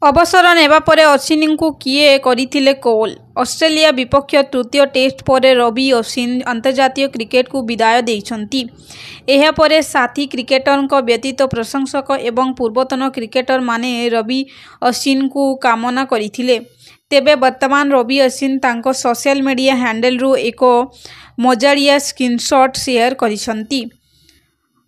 अवसर नेबा परे अश्विनी को किए करथिले कॉल। ऑस्ट्रेलिया विपक्ष तृतीय टेस्ट पर रवि अश्विन अंतर्जातीय क्रिकेट को विदाय देइछंती। एहा परे साथी क्रिकेटर व्यतीत प्रशंसक एवं पूर्वतन क्रिकेटर माने रवि अश्विन को कामना करथिले। तेबे वर्तमान रवि अश्विन तांको सोशल मीडिया हैंडल रु एक मजाड़िया स्क्रीनशॉट शेयर करिसंती।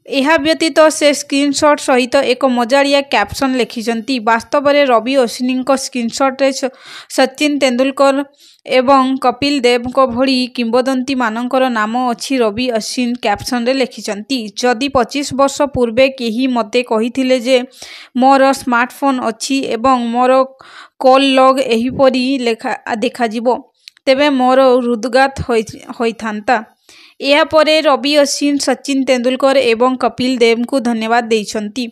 यह व्यतीत से स्क्रीनशॉट सहित एक मजाड़िया कैप्शन लिखिंट। वास्तव में रवि अश्विनी स्क्रीनशॉट रे सचिन तेंदुलकर एवं कपिल देव को भली किंवदंती मानकर नाम अच्छी रवि अश्विन कैप्शन रे लिखिंट। जदि 25 वर्ष पूर्वे केही मते कहिथिले जे मोर स्मार्टफोन अच्छी एवं मोर कॉल लॉग एहीपरी देखा जिवो तेबे मोर हृदघात होइथांता। यह परे रवि अश्विन सचिन तेंदुलकर एवं कपिल देव को धन्यवाद देइछंती।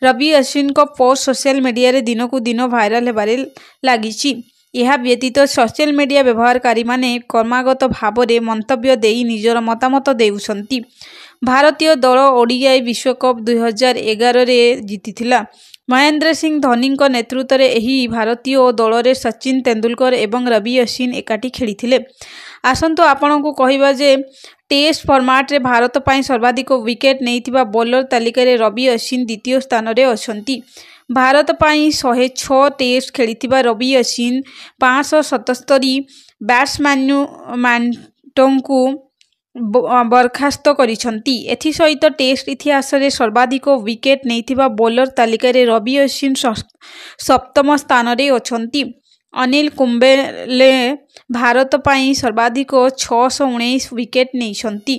रवि अश्विन को पोस्ट सोशल मीडिया रे दिन को दिन भाइराल हेबारे लागिछि। यह व्यतीत सोशल मीडिया व्यवहारकारी माने क्रमागत भाव में मंतव्य देई निजर मतामत देउछंती। भारतीय दल ओडीआई विश्वकप 2011 रे जीतिथिला। महेंद्र सिंह धोनी नेतृत्व में यही भारतीय दल रे सचिन तेंदुलकर एवं रवि अश्विन एकाठी खेलिथिले। आसंतु आपन को कहबा जे टेस्ट फॉर्मेट रे भारत पाई सर्वाधिक विकेट नैथिबा बॉलर तालिका रे रवि अश्विन द्वितीय स्थान रे अछंती। भारत पाई 106 टेस्ट खेलिथिबा रवि अश्विन 577 बैट्समैन को बरखास्त करिसंती। एथि सहित टेस्ट इतिहास रे सर्वाधिक विकेट नैथिबा बॉलर तालिका रे रवि अश्विन सप्तम स्थान रे अछंती। अनिल कुंबले भारत पाई सर्वाधिक 619 विकेट नैछंती।